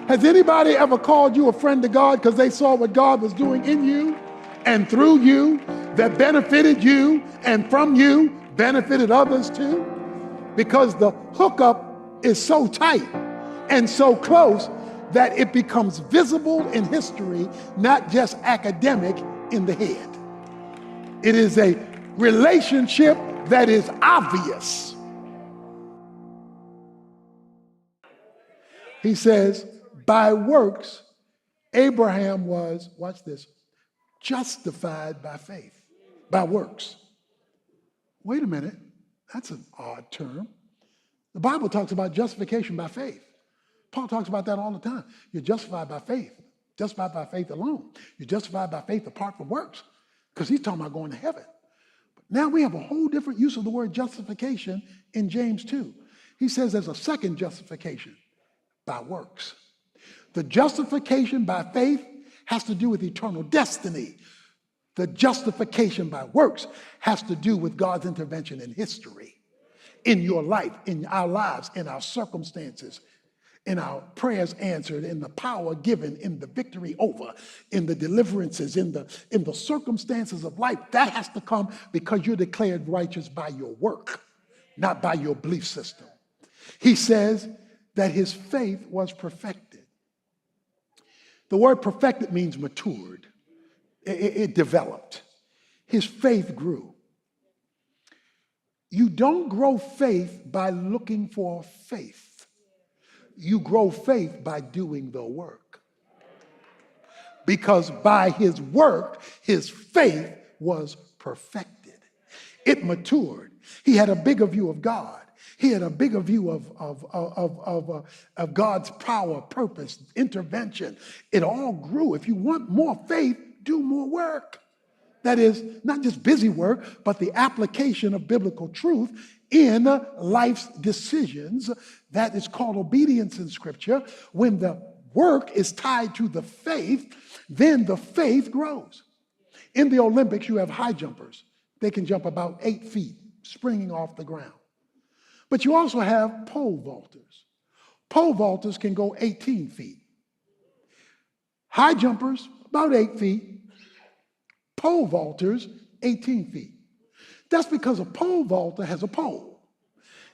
Has anybody ever called you a friend of God because they saw what God was doing in you and through you that benefited you and from you benefited others too? Because the hookup is so tight and so close that it becomes visible in history, not just academic in the head. It is a relationship that is obvious. He says, by works, Abraham was, watch this, justified by faith, by works. Wait a minute, that's an odd term. The Bible talks about justification by faith. Paul talks about that all the time. You're justified by faith alone. You're justified by faith apart from works, because he's talking about going to heaven. But now we have a whole different use of the word justification in James 2. He says there's a second justification, by works. The justification by faith has to do with eternal destiny. The justification by works has to do with God's intervention in history, in your life, in our lives, in our circumstances, in our prayers answered, in the power given, in the victory over, in the deliverances, in the circumstances of life. That has to come because you're declared righteous by your work, not by your belief system. He says that his faith was perfected. The word perfected means matured. It developed. His faith grew. You don't grow faith by looking for faith. You grow faith by doing the work. Because by his work, his faith was perfected. It matured. He had a bigger view of God. He had a bigger view of God's power, purpose, intervention. It all grew. If you want more faith, do more work. That is, not just busy work, but the application of biblical truth in life's decisions. That is called obedience in Scripture. When the work is tied to the faith, then the faith grows. In the Olympics, you have high jumpers. They can jump about 8 feet, springing off the ground. But you also have pole vaulters. Pole vaulters can go 18 feet. High jumpers, about 8 feet. Pole vaulters, 18 feet. That's because a pole vaulter has a pole.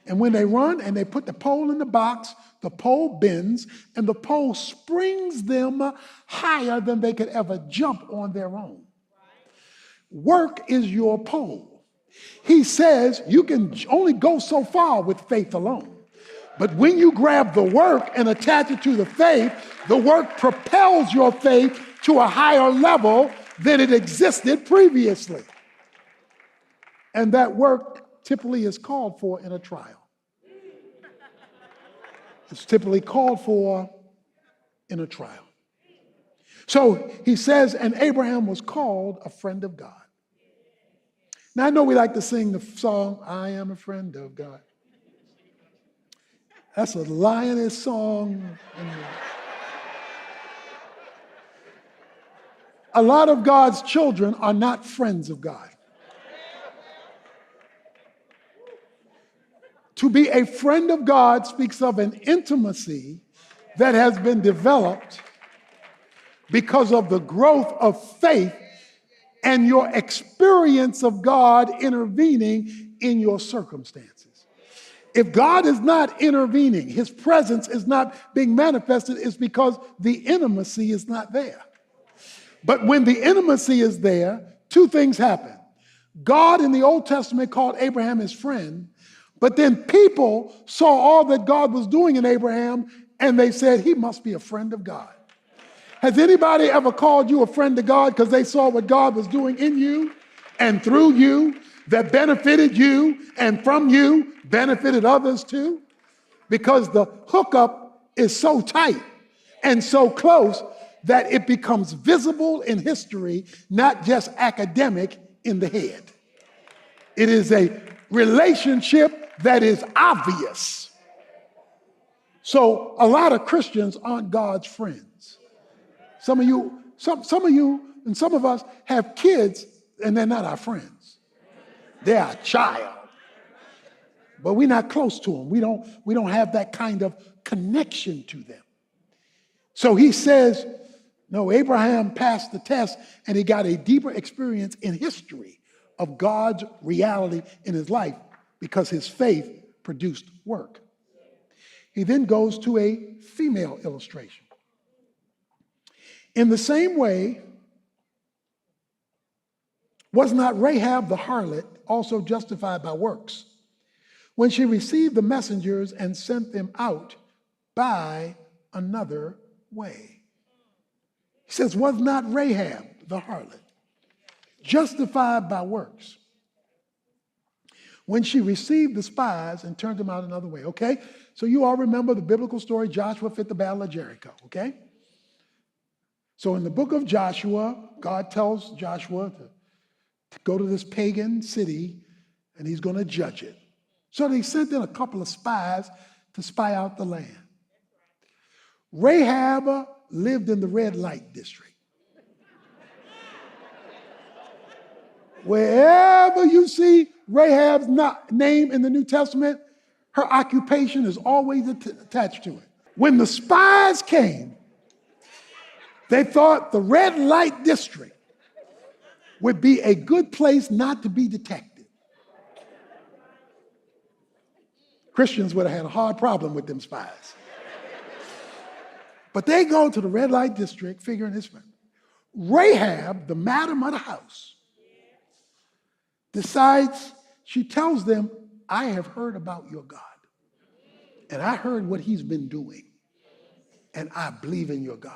And when they run and they put the pole in the box, the pole bends and the pole springs them higher than they could ever jump on their own. Work is your pole. He says you can only go so far with faith alone. But when you grab the work and attach it to the work propels your faith to a higher level than it existed previously. And that work typically is called for in a trial. It's typically called for in a trial. So he says, and Abraham was called a friend of God. Now, I know we like to sing the song, I am a friend of God. That's a lioness song. A lot of God's children are not friends of God. To be a friend of God speaks of an intimacy that has been developed because of the growth of faith and your experience of God intervening in your circumstances. If God is not intervening, his presence is not being manifested, it's because the intimacy is not there. But when the intimacy is there, two things happen. God in the Old Testament called Abraham his friend, but then people saw all that God was doing in Abraham and they said, he must be a friend of God. Has anybody ever called you a friend of God because they saw what God was doing in you and through you that benefited you and from you benefited others too? Because the hookup is so tight and so close that it becomes visible in history, not just academic in the head. It is a relationship that is obvious. So a lot of Christians aren't God's friends. Some of you and some of us have kids and they're not our friends. They're our child. But we're not close to them. We don't have that kind of connection to them. So he says, no, Abraham passed the test and he got a deeper experience in history of God's reality in his life because his faith produced work. He then goes to a female illustration. In the same way, was not Rahab the harlot also justified by works when she received the messengers and sent them out by another way? He says, was not Rahab the harlot justified by works when she received the spies and turned them out another way? Okay, so you all remember the biblical story, Joshua fit the battle of Jericho, okay? So in the book of Joshua, God tells Joshua to go to this pagan city and he's going to judge it. So they sent in a couple of spies to spy out the land. Rahab lived in the red light district. Wherever you see Rahab's name in the New Testament, her occupation is always attached to it. When the spies came, they thought the red light district would be a good place not to be detected. Christians would have had a hard problem with them spies. But they go to the red light district figuring this way. Rahab, the madam of the house, decides, she tells them, I have heard about your God. And I heard what he's been doing. And I believe in your God.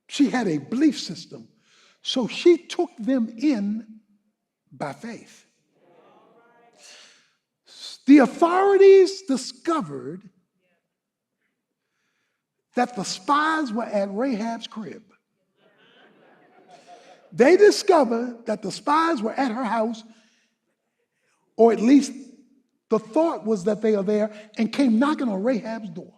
She had a belief system. So she took them in by faith. The authorities discovered that the spies were at Rahab's crib. They discovered that the spies were at her house, or at least the thought was that they are there, and came knocking on Rahab's door.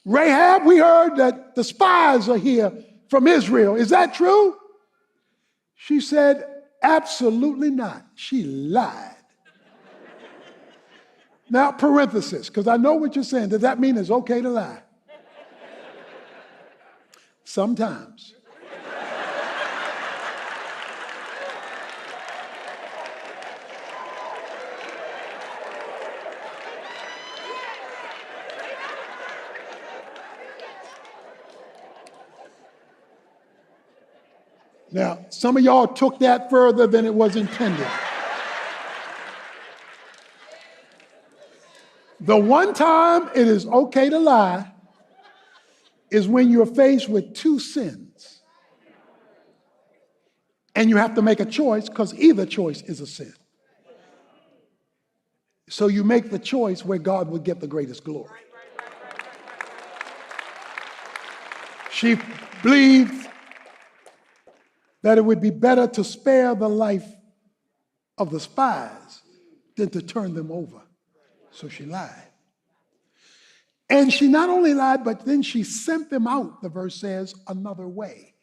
Rahab, we heard that the spies are here from Israel. Is that true? She said, absolutely not. She lied. Now, parenthesis, because I know what you're saying. Does that mean it's okay to lie? Sometimes. Now, some of y'all took that further than it was intended. The one time it is okay to lie is when you're faced with two sins. And you have to make a choice because either choice is a sin. So you make the choice where God will get the greatest glory. She believed that it would be better to spare the life of the spies than to turn them over. So she lied. And she not only lied, but then she sent them out, the verse says, another way.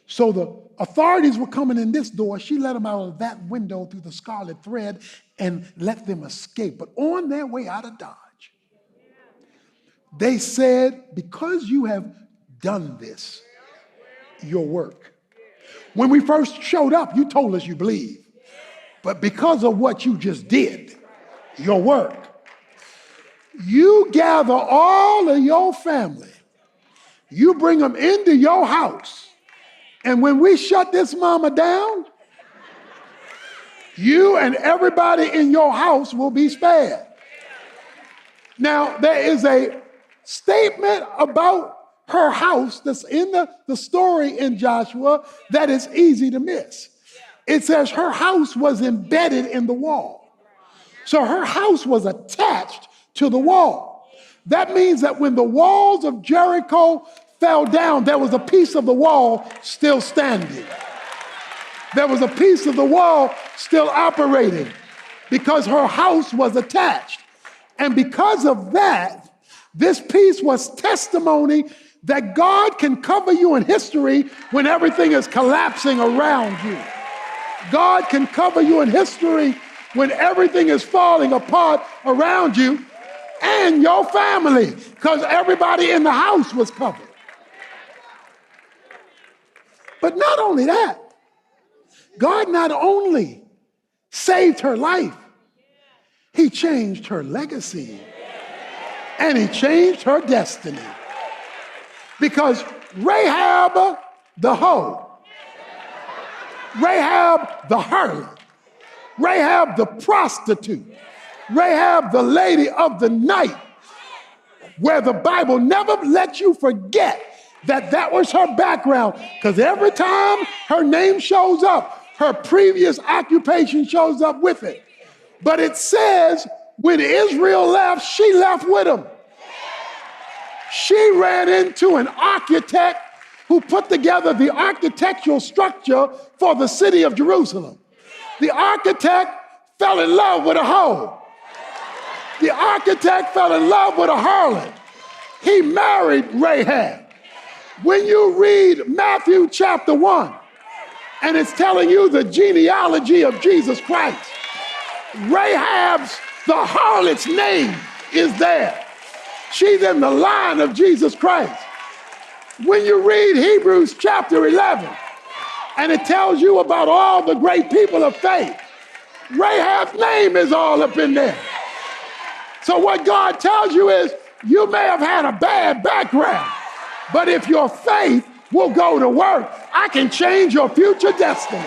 So the authorities were coming in this door. She let them out of that window through the scarlet thread and let them escape. But on their way out of Dodge, they said, because you have done this, your work. When we first showed up, you told us you believe. But because of what you just did, your work, you gather all of your family, you bring them into your house, and when we shut this mama down, you and everybody in your house will be spared. Now, there is a statement about her house that's in the story in Joshua that is easy to miss. It says her house was embedded in the wall. So her house was attached to the wall. That means that when the walls of Jericho fell down, there was a piece of the wall still standing. There was a piece of the wall still operating because her house was attached. And because of that, this piece was testimony that God can cover you in history when everything is collapsing around you. God can cover you in history when everything is falling apart around you. and your family, because everybody in the house was covered. But not only that, God not only saved her life, he changed her legacy and he changed her destiny. Because Rahab the hoe, Rahab the harlot, Rahab the prostitute, Rahab the lady of the night, where the Bible never lets you forget that that was her background, because every time her name shows up, her previous occupation shows up with it. But it says when Israel left, she left with him. She ran into an architect who put together the architectural structure for the city of Jerusalem. The architect fell in love with a hoe. The architect fell in love with a harlot. He married Rahab. When you read Matthew chapter 1, and it's telling you the genealogy of Jesus Christ, Rahab's, the harlot's name is there. She's in the line of Jesus Christ. When you read Hebrews chapter 11, and it tells you about all the great people of faith, Rahab's name is all up in there. So what God tells you is, you may have had a bad background, but if your faith will go to work, I can change your future destiny.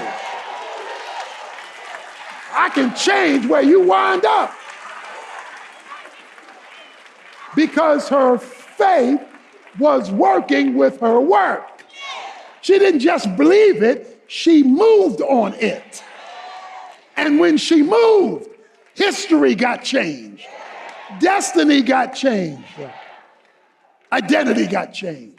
I can change where you wind up. Because her faith was working with her work. She didn't just believe it, she moved on it. And when she moved, history got changed. Destiny got changed. Identity got changed.